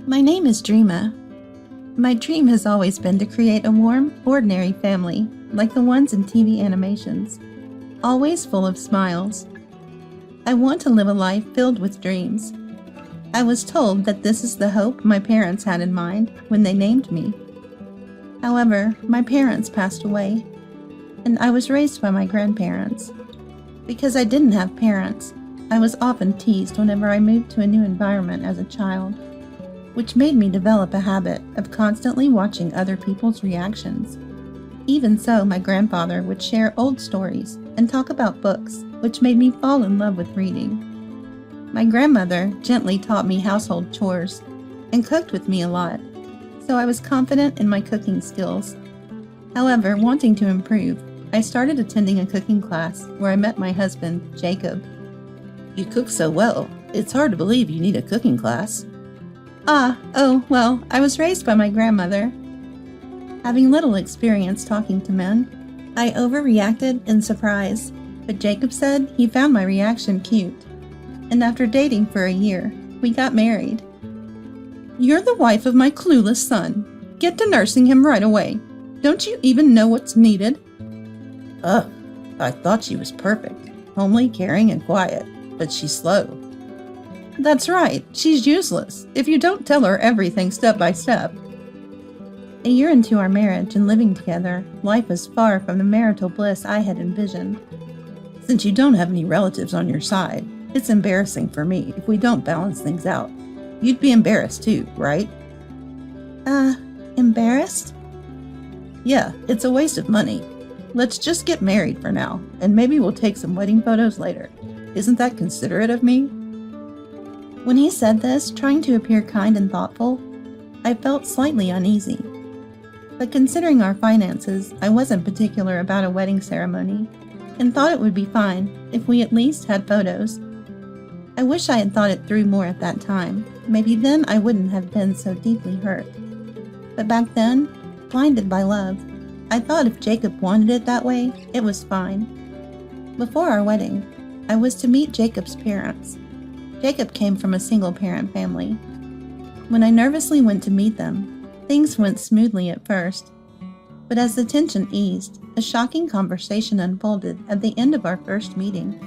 My name is Dreama. My dream has always been to create a warm, ordinary family, like the ones in TV animations, always full of smiles. I want to live a life filled with dreams. I was told that this is the hope my parents had in mind when they named me. However, my parents passed away, and I was raised by my grandparents. Because I didn't have parents, I was often teased whenever I moved to a new environment as a child, which made me develop a habit of constantly watching other people's reactions. Even so, my grandfather would share old stories and talk about books, which made me fall in love with reading. My grandmother gently taught me household chores and cooked with me a lot, so I was confident in my cooking skills. However, wanting to improve, I started attending a cooking class where I met my husband, Jacob. You cook so well, it's hard to believe you need a cooking class. Well, I was raised by my grandmother. Having little experience talking to men, I overreacted in surprise, but Jacob said he found my reaction cute. And after dating for a year, we got married. You're the wife of my clueless son. Get to nursing him right away. Don't you even know what's needed? I thought she was perfect, homely, caring, and quiet, but she's slow. That's right, she's useless if you don't tell her everything step by step. A year into our marriage and living together, life was far from the marital bliss I had envisioned. Since you don't have any relatives on your side, it's embarrassing for me if we don't balance things out. You'd be embarrassed too, right? Embarrassed? Yeah, it's a waste of money. Let's just get married for now, and maybe we'll take some wedding photos later. Isn't that considerate of me? When he said this, trying to appear kind and thoughtful, I felt slightly uneasy. But considering our finances, I wasn't particular about a wedding ceremony, and thought it would be fine if we at least had photos. I wish I had thought it through more at that time. Maybe then I wouldn't have been so deeply hurt. But back then, blinded by love, I thought if Jacob wanted it that way, it was fine. Before our wedding, I was to meet Jacob's parents. Jacob came from a single-parent family. When I nervously went to meet them, things went smoothly at first. But as the tension eased, a shocking conversation unfolded at the end of our first meeting.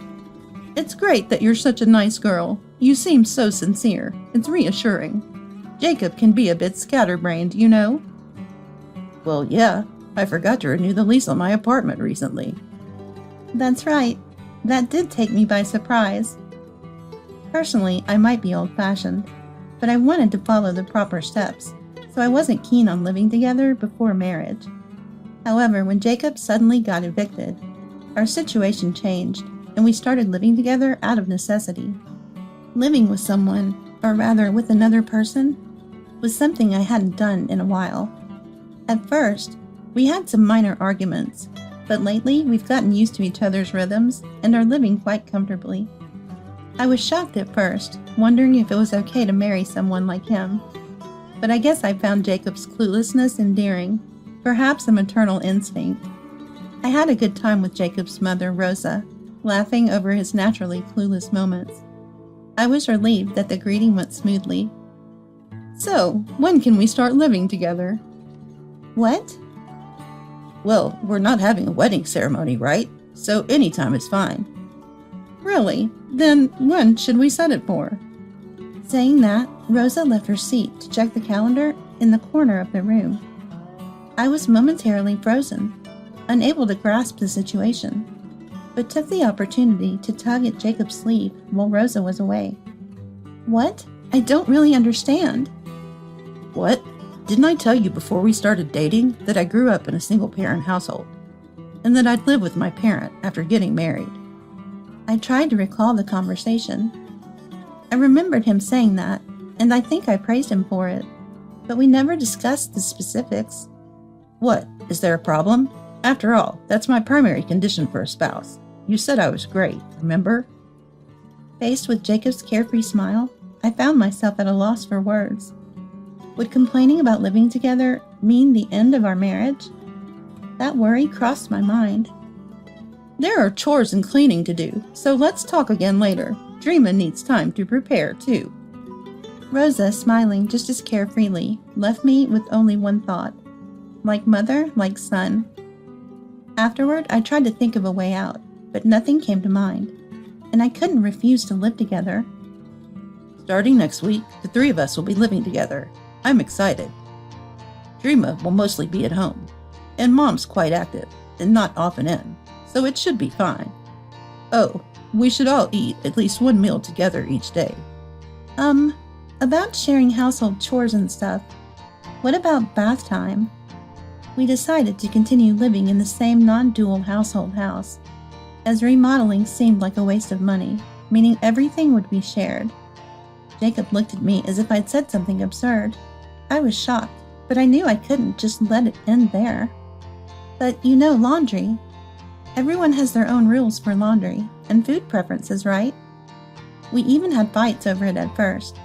It's great that you're such a nice girl. You seem so sincere. It's reassuring. Jacob can be a bit scatterbrained, you know. Well, yeah. I forgot to renew the lease on my apartment recently. That's right. That did take me by surprise. Personally, I might be old-fashioned, but I wanted to follow the proper steps, so I wasn't keen on living together before marriage. However, when Jacob suddenly got evicted, our situation changed, and we started living together out of necessity. Living with someone, or rather with another person, was something I hadn't done in a while. At first, we had some minor arguments, but lately we've gotten used to each other's rhythms and are living quite comfortably. I was shocked at first, wondering if it was okay to marry someone like him. But I guess I found Jacob's cluelessness endearing, perhaps a maternal instinct. I had a good time with Jacob's mother, Rosa, laughing over his naturally clueless moments. I was relieved that the greeting went smoothly. So, when can we start living together? What? Well, we're not having a wedding ceremony, right? So anytime is fine. Really? Then when should we set it for? Saying that, Rosa left her seat to check the calendar in the corner of the room. I was momentarily frozen, unable to grasp the situation, but took the opportunity to tug at Jacob's sleeve while Rosa was away. What? I don't really understand. What? Didn't I tell you before we started dating that I grew up in a single-parent household, and that I'd live with my parent after getting married? I tried to recall the conversation. I remembered him saying that, and I think I praised him for it, but we never discussed the specifics. What? Is there a problem? After all, that's my primary condition for a spouse. You said I was great, remember? Faced with Jacob's carefree smile, I found myself at a loss for words. Would complaining about living together mean the end of our marriage? That worry crossed my mind. There are chores and cleaning to do, so let's talk again later. Dreama needs time to prepare, too. Rosa, smiling just as carefreely, left me with only one thought. Like mother, like son. Afterward, I tried to think of a way out, but nothing came to mind, and I couldn't refuse to live together. Starting next week, the three of us will be living together. I'm excited. Dreama will mostly be at home, and Mom's quite active and not often in, so it should be fine. Oh, we should all eat at least one meal together each day. About sharing household chores and stuff, what about bath time? We decided to continue living in the same non-dual household house, as remodeling seemed like a waste of money, meaning everything would be shared. Jacob looked at me as if I'd said something absurd. I was shocked, but I knew I couldn't just let it end there. But you know laundry. Everyone has their own rules for laundry, and food preferences, right? We even had fights over it at first.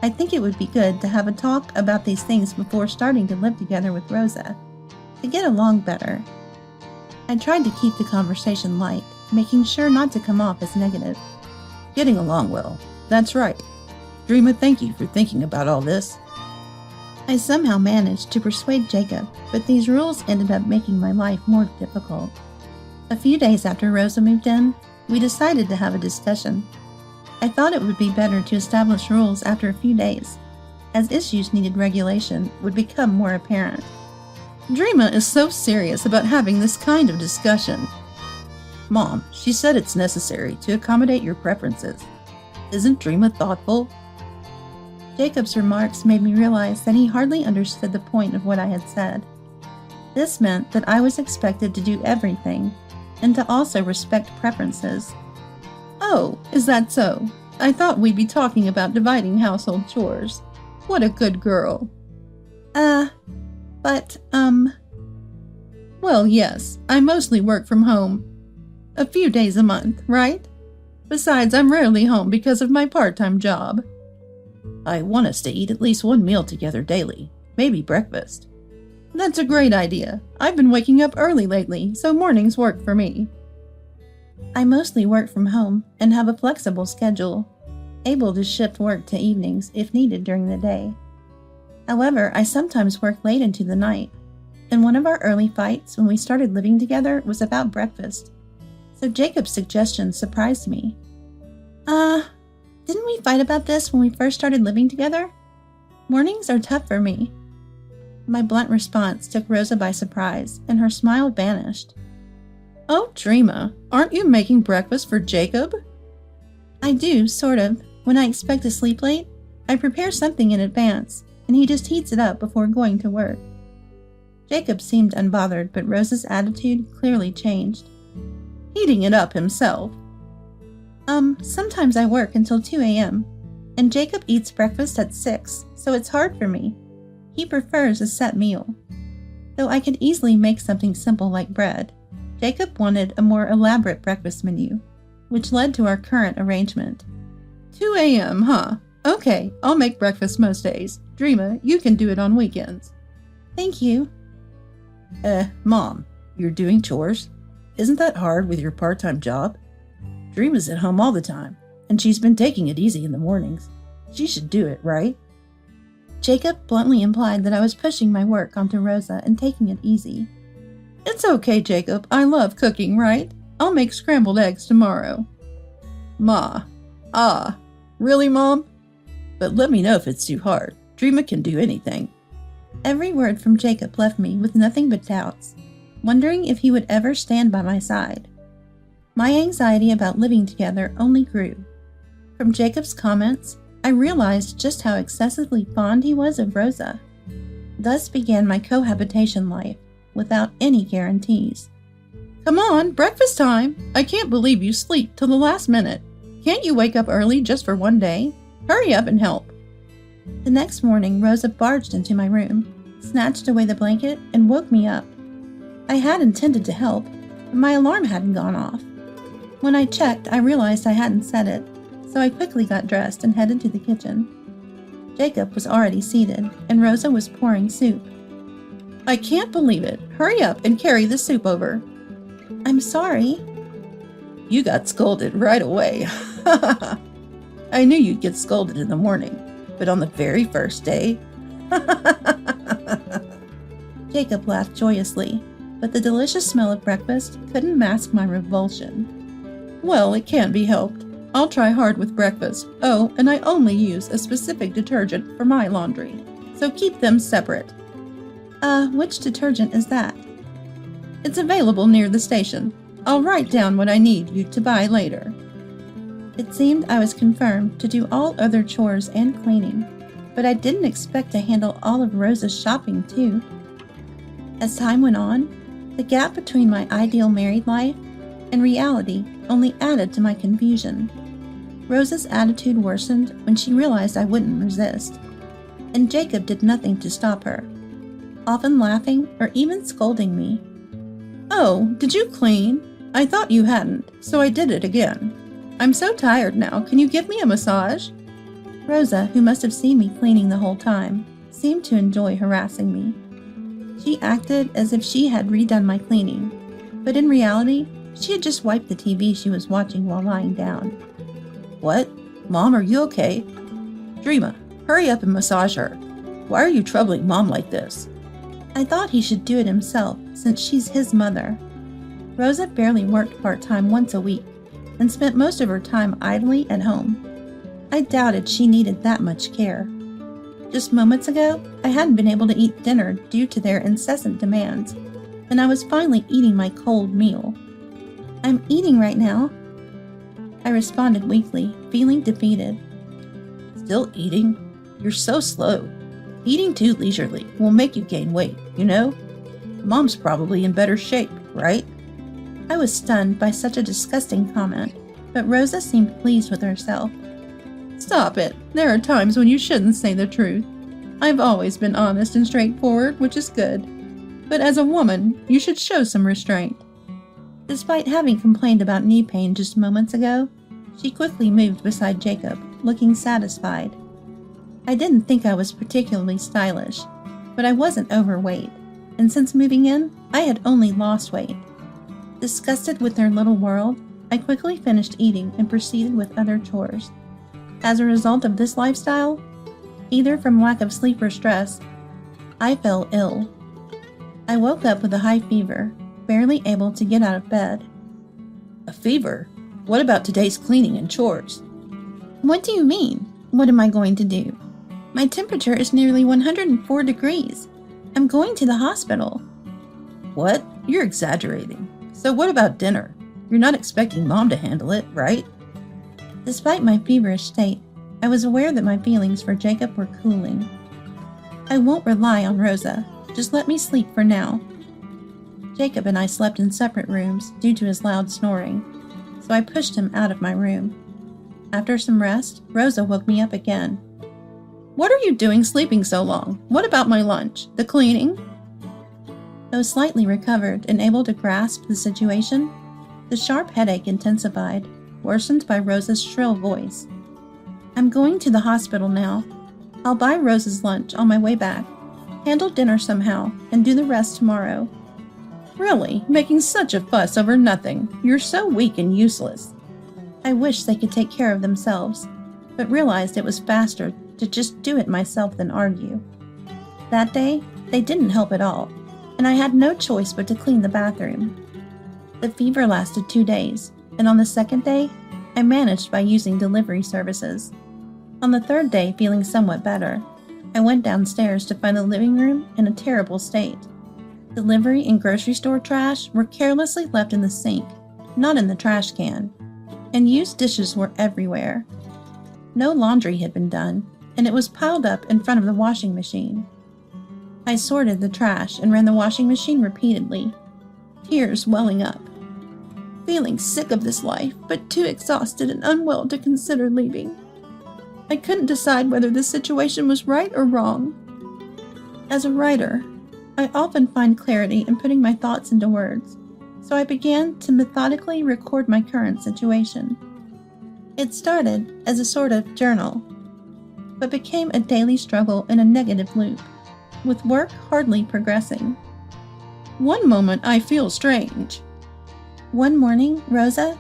I think it would be good to have a talk about these things before starting to live together with Rosa, to get along better. I tried to keep the conversation light, making sure not to come off as negative. Getting along well. That's right. Dreama, thank you for thinking about all this. I somehow managed to persuade Jacob, but these rules ended up making my life more difficult. A few days after Rosa moved in, we decided to have a discussion. I thought it would be better to establish rules after a few days, as issues needed regulation would become more apparent. Dreama is so serious about having this kind of discussion. Mom, she said it's necessary to accommodate your preferences. Isn't Dreama thoughtful? Jacob's remarks made me realize that he hardly understood the point of what I had said. This meant that I was expected to do everything, and to also respect preferences. Oh, is that so? I thought we'd be talking about dividing household chores. What a good girl. Well, yes, I mostly work from home. A few days a month, right? Besides, I'm rarely home because of my part-time job. I want us to eat at least one meal together daily, maybe breakfast. That's a great idea. I've been waking up early lately, so mornings work for me. I mostly work from home and have a flexible schedule, able to shift work to evenings if needed during the day. However, I sometimes work late into the night, and one of our early fights when we started living together was about breakfast. So Jacob's suggestion surprised me. Didn't we fight about this when we first started living together? Mornings are tough for me. My blunt response took Rosa by surprise, and her smile vanished. Oh, Dreama, aren't you making breakfast for Jacob? I do, sort of. When I expect to sleep late, I prepare something in advance, and he just heats it up before going to work. Jacob seemed unbothered, but Rosa's attitude clearly changed. Heating it up himself? Sometimes I work until 2 a.m., and Jacob eats breakfast at 6, so it's hard for me. He prefers a set meal. Though I could easily make something simple like bread, Jacob wanted a more elaborate breakfast menu, which led to our current arrangement. 2 a.m., huh? Okay, I'll make breakfast most days. Dreama, you can do it on weekends. Thank you. Mom, you're doing chores? Isn't that hard with your part-time job? Dreama's at home all the time, and she's been taking it easy in the mornings. She should do it, right? Jacob bluntly implied that I was pushing my work onto Rosa and taking it easy. It's okay, Jacob. I love cooking, right? I'll make scrambled eggs tomorrow. Really, Mom? But let me know if it's too hard. Dreama can do anything. Every word from Jacob left me with nothing but doubts, wondering if he would ever stand by my side. My anxiety about living together only grew. From Jacob's comments, I realized just how excessively fond he was of Rosa. Thus began my cohabitation life, without any guarantees. Come on, breakfast time! I can't believe you sleep till the last minute. Can't you wake up early just for one day? Hurry up and help. The next morning, Rosa barged into my room, snatched away the blanket, and woke me up. I had intended to help, but my alarm hadn't gone off. When I checked, I realized I hadn't set it, so I quickly got dressed and headed to the kitchen. Jacob was already seated, and Rosa was pouring soup. I can't believe it. Hurry up and carry the soup over. I'm sorry. You got scolded right away. I knew you'd get scolded in the morning. but on the very first day? Jacob laughed joyously, but the delicious smell of breakfast couldn't mask my revulsion. Well, it can't be helped. I'll try hard with breakfast. Oh, and I only use a specific detergent for my laundry, so keep them separate. Which detergent is that? It's available near the station. I'll write down what I need you to buy later. It seemed I was confirmed to do all other chores and cleaning, but I didn't expect to handle all of Rosa's shopping too. As time went on, the gap between my ideal married life and reality only added to my confusion. Rosa's attitude worsened when she realized I wouldn't resist, and Jacob did nothing to stop her, often laughing or even scolding me. Oh, did you clean? I thought you hadn't, so I did it again. I'm so tired now. Can you give me a massage? Rosa, who must have seen me cleaning the whole time, seemed to enjoy harassing me. She acted as if she had redone my cleaning, but in reality, she had just wiped the TV she was watching while lying down. What? Mom, are you okay? Dreama, hurry up and massage her. Why are you troubling Mom like this? I thought he should do it himself, since she's his mother. Rosa barely worked part-time once a week, and spent most of her time idly at home. I doubted she needed that much care. Just moments ago, I hadn't been able to eat dinner due to their incessant demands, and I was finally eating my cold meal. I'm eating right now, I responded weakly, feeling defeated. Still eating? You're so slow. Eating too leisurely will make you gain weight, you know? Mom's probably in better shape, right? I was stunned by such a disgusting comment, but Rosa seemed pleased with herself. Stop it. There are times when you shouldn't say the truth. I've always been honest and straightforward, which is good. But as a woman, you should show some restraint. Despite having complained about knee pain just moments ago, she quickly moved beside Jacob, looking satisfied. I didn't think I was particularly stylish, but I wasn't overweight, and since moving in, I had only lost weight. Disgusted with their little world, I quickly finished eating and proceeded with other chores. As a result of this lifestyle, either from lack of sleep or stress, I fell ill. I woke up with a high fever, barely able to get out of bed. A fever? What about today's cleaning and chores? What do you mean? What am I going to do? My temperature is nearly 104 degrees. I'm going to the hospital. What? You're exaggerating. So what about dinner? You're not expecting Mom to handle it, right? Despite my feverish state, I was aware that my feelings for Jacob were cooling. I won't rely on Rosa. Just let me sleep for now. Jacob and I slept in separate rooms due to his loud snoring, so I pushed him out of my room. After some rest, Rosa woke me up again. What are you doing sleeping so long? What about my lunch? The cleaning? Though slightly recovered and able to grasp the situation, the sharp headache intensified, worsened by Rosa's shrill voice. I'm going to the hospital now. I'll buy Rosa's lunch on my way back, handle dinner somehow, and do the rest tomorrow. Really? Making such a fuss over nothing. You're so weak and useless. I wish they could take care of themselves, but realized it was faster to just do it myself than argue. That day, they didn't help at all, and I had no choice but to clean the bathroom. The fever lasted 2 days, and on the second day, I managed by using delivery services. On the third day, feeling somewhat better, I went downstairs to find the living room in a terrible state. Delivery and grocery store trash were carelessly left in the sink, not in the trash can, and used dishes were everywhere. No laundry had been done, and it was piled up in front of the washing machine. I sorted the trash and ran the washing machine repeatedly, tears welling up. Feeling sick of this life, but too exhausted and unwell to consider leaving. I couldn't decide whether this situation was right or wrong. As a writer, I often find clarity in putting my thoughts into words, so I began to methodically record my current situation. It started as a sort of journal, but became a daily struggle in a negative loop, with work hardly progressing. One moment I feel strange. One morning, Rosa,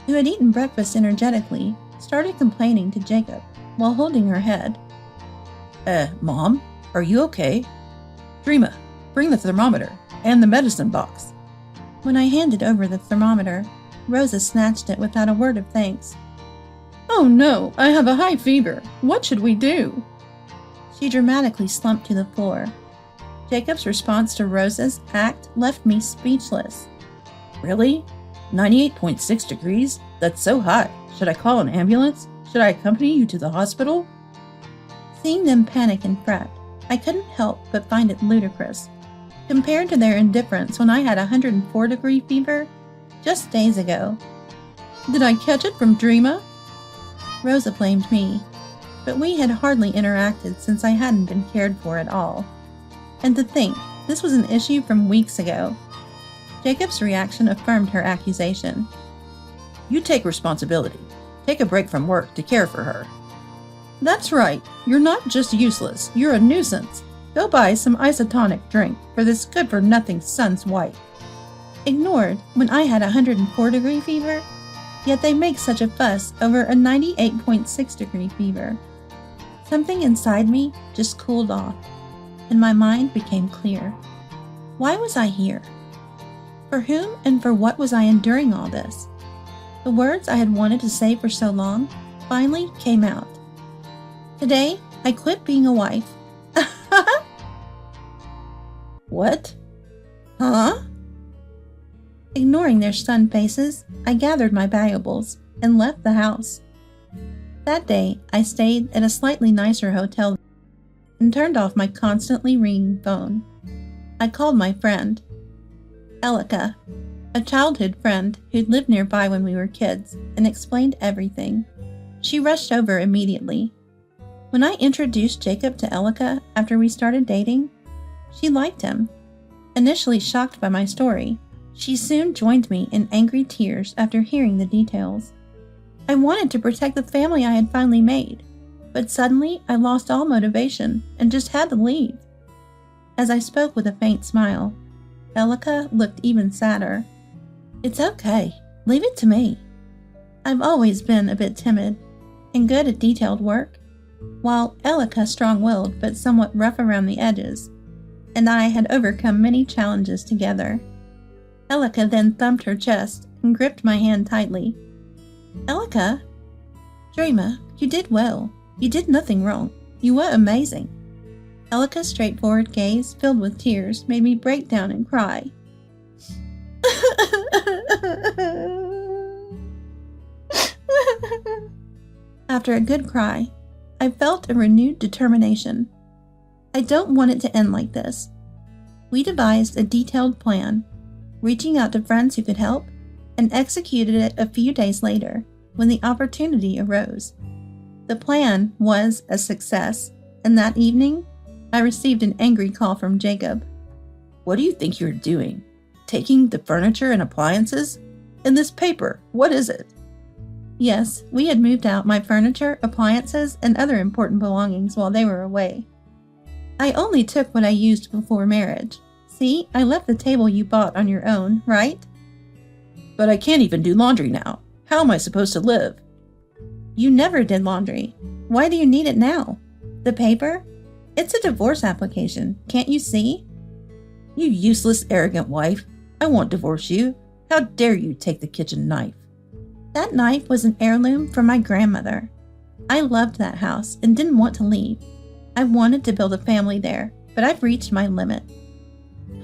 who had eaten breakfast energetically, started complaining to Jacob while holding her head. Mom, are you okay? Dreama, bring the thermometer and the medicine box. When I handed over the thermometer, Rosa snatched it without a word of thanks. Oh no, I have a high fever. What should we do? She dramatically slumped to the floor. Jacob's response to Rosa's act left me speechless. Really? 98.6 degrees? That's so hot. Should I call an ambulance? Should I accompany you to the hospital? Seeing them panic and fret, I couldn't help but find it ludicrous, compared to their indifference when I had 104-degree fever just days ago. Did I catch it from Dreama? Rosa blamed me, but we had hardly interacted since I hadn't been cared for at all. And to think, this was an issue from weeks ago. Jacob's reaction affirmed her accusation. You take responsibility. Take a break from work to care for her. That's right. You're not just useless, you're a nuisance. Go buy some isotonic drink for this good-for-nothing son's wife. Ignored when I had 104-degree fever, yet they make such a fuss over a 98.6-degree fever. Something inside me just cooled off, and my mind became clear. Why was I here? For whom and for what was I enduring all this? The words I had wanted to say for so long finally came out. Today, I quit being a wife. What? Huh? Ignoring their stunned faces, I gathered my valuables and left the house. That day, I stayed at a slightly nicer hotel and turned off my constantly ringing phone. I called my friend, Elika, a childhood friend who'd lived nearby when we were kids, and explained everything. She rushed over immediately. When I introduced Jacob to Elika after we started dating, she liked him. Initially shocked by my story, she soon joined me in angry tears after hearing the details. I wanted to protect the family I had finally made, but suddenly I lost all motivation and just had to leave. As I spoke with a faint smile, Elika looked even sadder. It's okay. Leave it to me. I've always been a bit timid and good at detailed work, while Elika strong-willed but somewhat rough around the edges, and I had overcome many challenges together. Elika then thumped her chest and gripped my hand tightly. Elika, Dreama, you did well. You did nothing wrong. You were amazing. Elika's straightforward gaze, filled with tears, made me break down and cry. After a good cry, I felt a renewed determination. I don't want it to end like this. We devised a detailed plan, reaching out to friends who could help, and executed it a few days later when the opportunity arose. The plan was a success, and that evening, I received an angry call from Jacob. What do you think you're doing? Taking the furniture and appliances? And this paper, what is it? Yes, we had moved out my furniture, appliances, and other important belongings while they were away. I only took what I used before marriage. See, I left the table you bought on your own, right? But I can't even do laundry now. How am I supposed to live? You never did laundry. Why do you need it now? The paper? It's a divorce application. Can't you see? You useless, arrogant wife. I won't divorce you. How dare you take the kitchen knife? That knife was an heirloom from my grandmother. I loved that house and didn't want to leave. I wanted to build a family there, but I've reached my limit.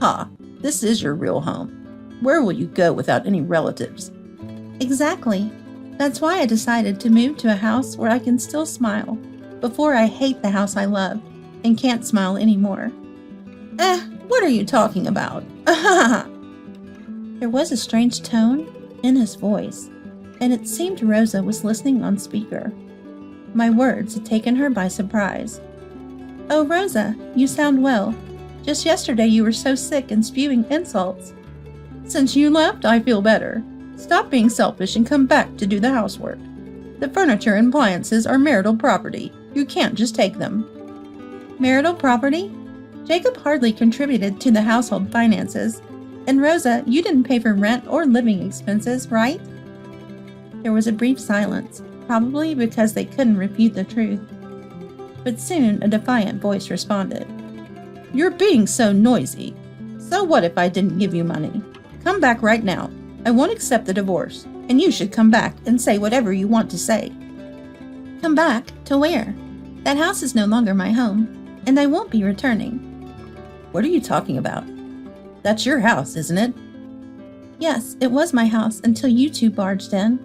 Ha! This is your real home. Where will you go without any relatives? Exactly. That's why I decided to move to a house where I can still smile before I hate the house I love and can't smile anymore. What are you talking about? There was a strange tone in his voice, and it seemed Rosa was listening on speaker. My words had taken her by surprise. Oh, Rosa, you sound well. Just yesterday you were so sick and spewing insults. Since you left, I feel better. Stop being selfish and come back to do the housework. The furniture and appliances are marital property. You can't just take them. Marital property? Jacob hardly contributed to the household finances. And Rosa, you didn't pay for rent or living expenses, right? There was a brief silence, probably because they couldn't refute the truth. But soon a defiant voice responded. "You're being so noisy. So what if I didn't give you money? Come back right now. I won't accept the divorce, and you should come back and say whatever you want to say." Come back? To where? That house is no longer my home, and I won't be returning. What are you talking about? That's your house, isn't it? Yes, it was my house until you two barged in.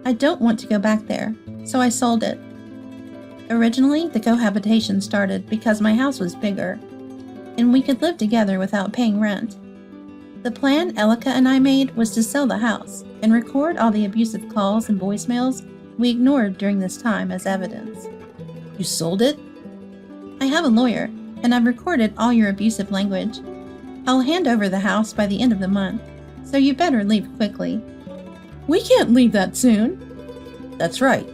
I don't want to go back there, so I sold it. Originally, the cohabitation started because my house was bigger, and we could live together without paying rent. The plan Elika and I made was to sell the house and record all the abusive calls and voicemails we ignored during this time as evidence. You sold it? I have a lawyer, and I've recorded all your abusive language. I'll hand over the house by the end of the month, so you better leave quickly. We can't leave that soon. That's right.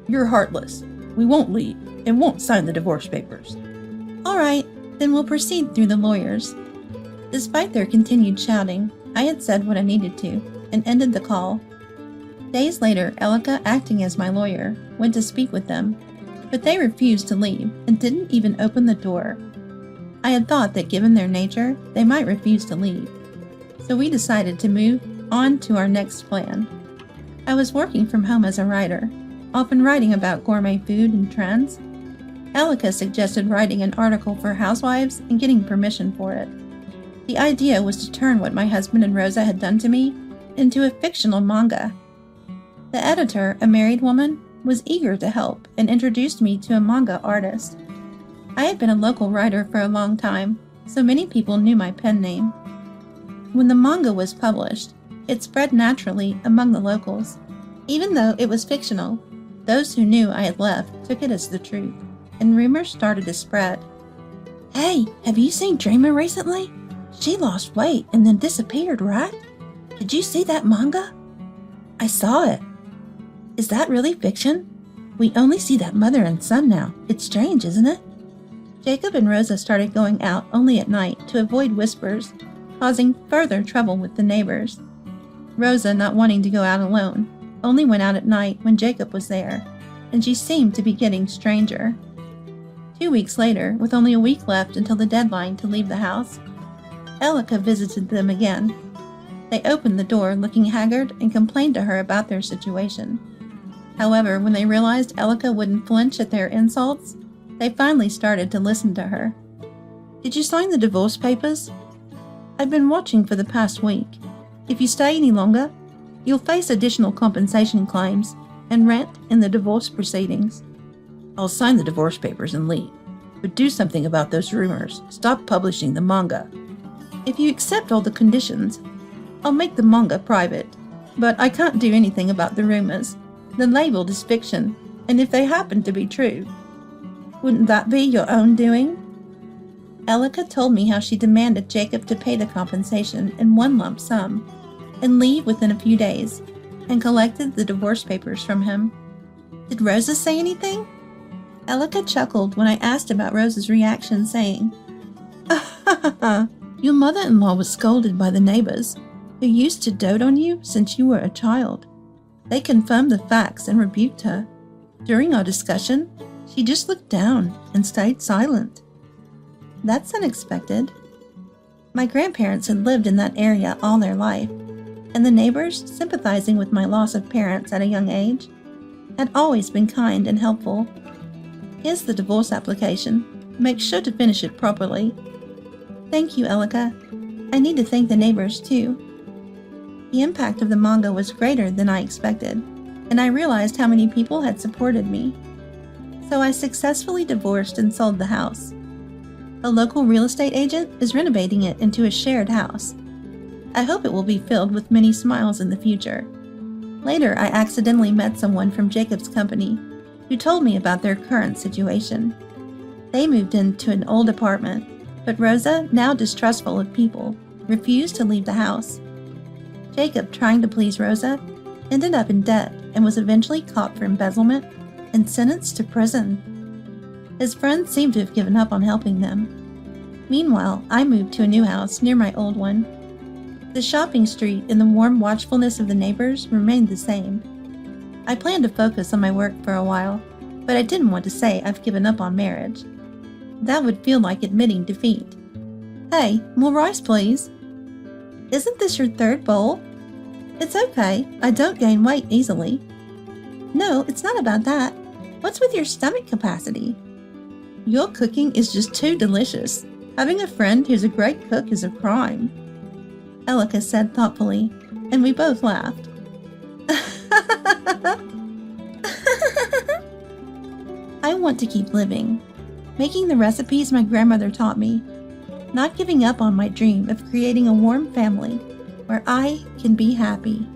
You're heartless. We won't leave and won't sign the divorce papers. All right, then we'll proceed through the lawyers. Despite their continued shouting, I had said what I needed to and ended the call. Days later, Elika, acting as my lawyer, went to speak with them, but they refused to leave and didn't even open the door. I had thought that given their nature, they might refuse to leave, so we decided to move on to our next plan. I was working from home as a writer, often writing about gourmet food and trends. Elika suggested writing an article for Housewives and getting permission for it. The idea was to turn what my husband and Rosa had done to me into a fictional manga. The editor, a married woman, was eager to help and introduced me to a manga artist. I had been a local writer for a long time, so many people knew my pen name. When the manga was published, it spread naturally among the locals. Even though it was fictional, those who knew I had left took it as the truth, and rumors started to spread. "Hey, have you seen Dreamer recently? She lost weight and then disappeared, right? Did you see that manga?" "I saw it." "Is that really fiction? We only see that mother and son now. It's strange, isn't it?" Jacob and Rosa started going out only at night to avoid whispers, causing further trouble with the neighbors. Rosa, not wanting to go out alone, only went out at night when Jacob was there, and she seemed to be getting stranger. 2 weeks later, with only a week left until the deadline to leave the house, Elika visited them again. They opened the door looking haggard and complained to her about their situation. However, when they realized Elika wouldn't flinch at their insults, they finally started to listen to her. "Did you sign the divorce papers?" "I've been watching for the past week. If you stay any longer, you'll face additional compensation claims and rent in the divorce proceedings." "I'll sign the divorce papers and leave, but do something about those rumors. Stop publishing the manga." "If you accept all the conditions, I'll make the manga private, but I can't do anything about the rumors. The label is fiction, and if they happen to be true, wouldn't that be your own doing?" Elika told me how she demanded Jacob to pay the compensation in one lump sum and leave within a few days, and collected the divorce papers from him. "Did Rosa say anything?" Elika chuckled when I asked about Rosa's reaction, saying, "Your mother-in-law was scolded by the neighbors, who used to dote on you since you were a child. They confirmed the facts and rebuked her. During our discussion, she just looked down and stayed silent." That's unexpected. My grandparents had lived in that area all their life, and the neighbors, sympathizing with my loss of parents at a young age, had always been kind and helpful. "Here's the divorce application. Make sure to finish it properly." "Thank you, Elika. I need to thank the neighbors, too." The impact of the manga was greater than I expected, and I realized how many people had supported me. So I successfully divorced and sold the house. A local real estate agent is renovating it into a shared house. I hope it will be filled with many smiles in the future. Later, I accidentally met someone from Jacob's company who told me about their current situation. They moved into an old apartment, but Rosa, now distrustful of people, refused to leave the house. Jacob, trying to please Rosa, ended up in debt and was eventually caught for embezzlement and sentenced to prison. His friends seemed to have given up on helping them. Meanwhile, I moved to a new house near my old one. The shopping street and the warm watchfulness of the neighbors remained the same. I planned to focus on my work for a while, but I didn't want to say I've given up on marriage. That would feel like admitting defeat. Hey, more rice, please. Isn't this your third bowl? It's okay. I don't gain weight easily. No, it's not about that. What's with your stomach capacity? Your cooking is just too delicious. Having a friend who's a great cook is a crime. Elika said thoughtfully, and we both laughed. I want to keep living, making the recipes my grandmother taught me, not giving up on my dream of creating a warm family where I can be happy.